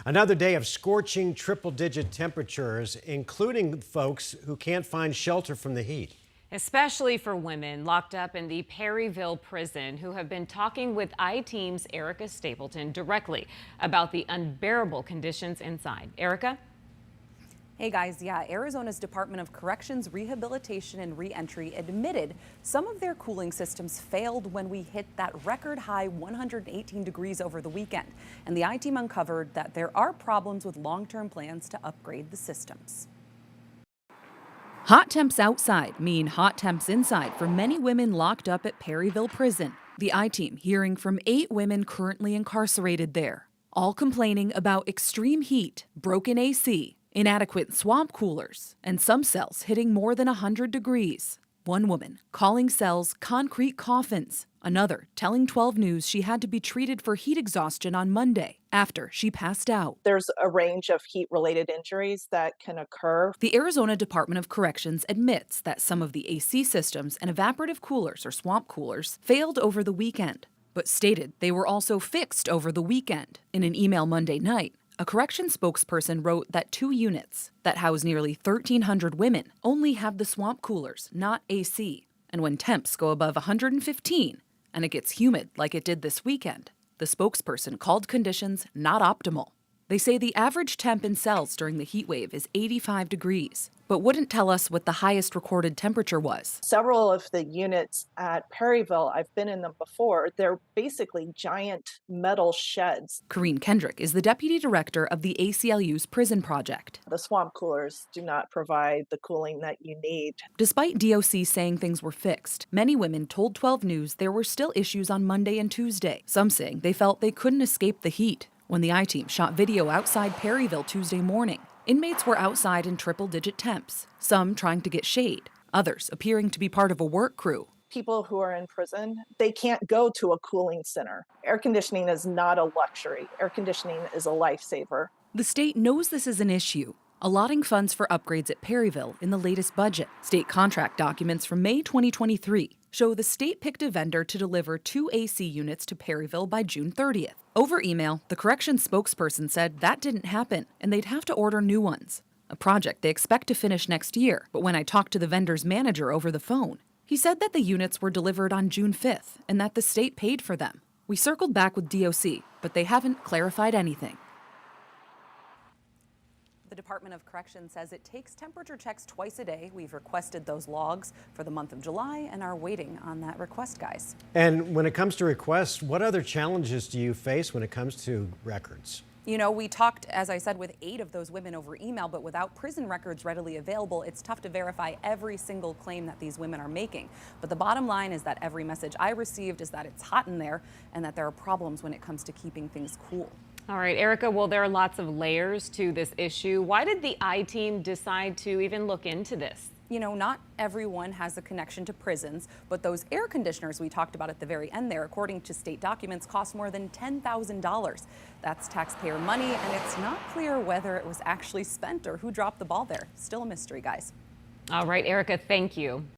Another day of scorching triple-digit temperatures, including folks who can't find shelter from the heat. Especially for women locked up in the Perryville prison who have been talking with I-Team's Erica Stapleton directly about the unbearable conditions inside. Erica? Hey guys, yeah, Arizona's Department of Corrections, Rehabilitation and Reentry admitted some of their cooling systems failed when we hit that record high 118 degrees over the weekend. And the I-Team uncovered that there are problems with long-term plans to upgrade the systems. Hot temps outside mean hot temps inside for many women locked up at Perryville prison. The I-Team hearing from 8 women currently incarcerated there, all complaining about extreme heat, broken AC, inadequate swamp coolers, and some cells hitting more than 100 degrees. One woman calling cells concrete coffins. Another telling 12 News she had to be treated for heat exhaustion on Monday after she passed out. There's a range of heat-related injuries that can occur. The Arizona Department of Corrections admits that some of the AC systems and evaporative coolers or swamp coolers failed over the weekend, but stated they were also fixed over the weekend. In an email Monday night, a corrections spokesperson wrote that 2 units that house nearly 1,300 women only have the swamp coolers, not AC. And when temps go above 115 and it gets humid like it did this weekend, the spokesperson called conditions not optimal. They say the average temp in cells during the heat wave is 85 degrees, but wouldn't tell us what the highest recorded temperature was. Several of the units at Perryville, I've been in them before, they're basically giant metal sheds. Corrine Kendrick is the deputy director of the ACLU's prison project. The swamp coolers do not provide the cooling that you need. Despite DOC saying things were fixed, many women told 12 News there were still issues on Monday and Tuesday, some saying they felt they couldn't escape the heat. When the I-Team shot video outside Perryville Tuesday morning, inmates were outside in triple-digit temps, some trying to get shade, others appearing to be part of a work crew. People who are in prison, they can't go to a cooling center. Air conditioning is not a luxury. Air conditioning is a lifesaver. The state knows this is an issue, allotting funds for upgrades at Perryville in the latest budget. State contract documents from May 2023 show the state picked a vendor to deliver 2 AC units to Perryville by June 30th. Over email, the corrections spokesperson said that didn't happen and they'd have to order new ones, a project they expect to finish next year. But when I talked to the vendor's manager over the phone, he said that the units were delivered on June 5th and that the state paid for them. We circled back with DOC, but they haven't clarified anything. The Department of Corrections says it takes temperature checks twice a day. We've requested those logs for the month of July and are waiting on that request, guys. And when it comes to requests, what other challenges do you face when it comes to records? You know, we talked, as I said, with 8 of those women over email, but without prison records readily available, it's tough to verify every single claim that these women are making. But the bottom line is that every message I received is that it's hot in there and that there are problems when it comes to keeping things cool. All right, Erica, well, there are lots of layers to this issue. Why did the I-Team decide to even look into this? You know, not everyone has a connection to prisons, but those air conditioners we talked about at the very end there, according to state documents, cost more than $10,000. That's taxpayer money, and it's not clear whether it was actually spent or who dropped the ball there. Still a mystery, guys. All right, Erica, thank you.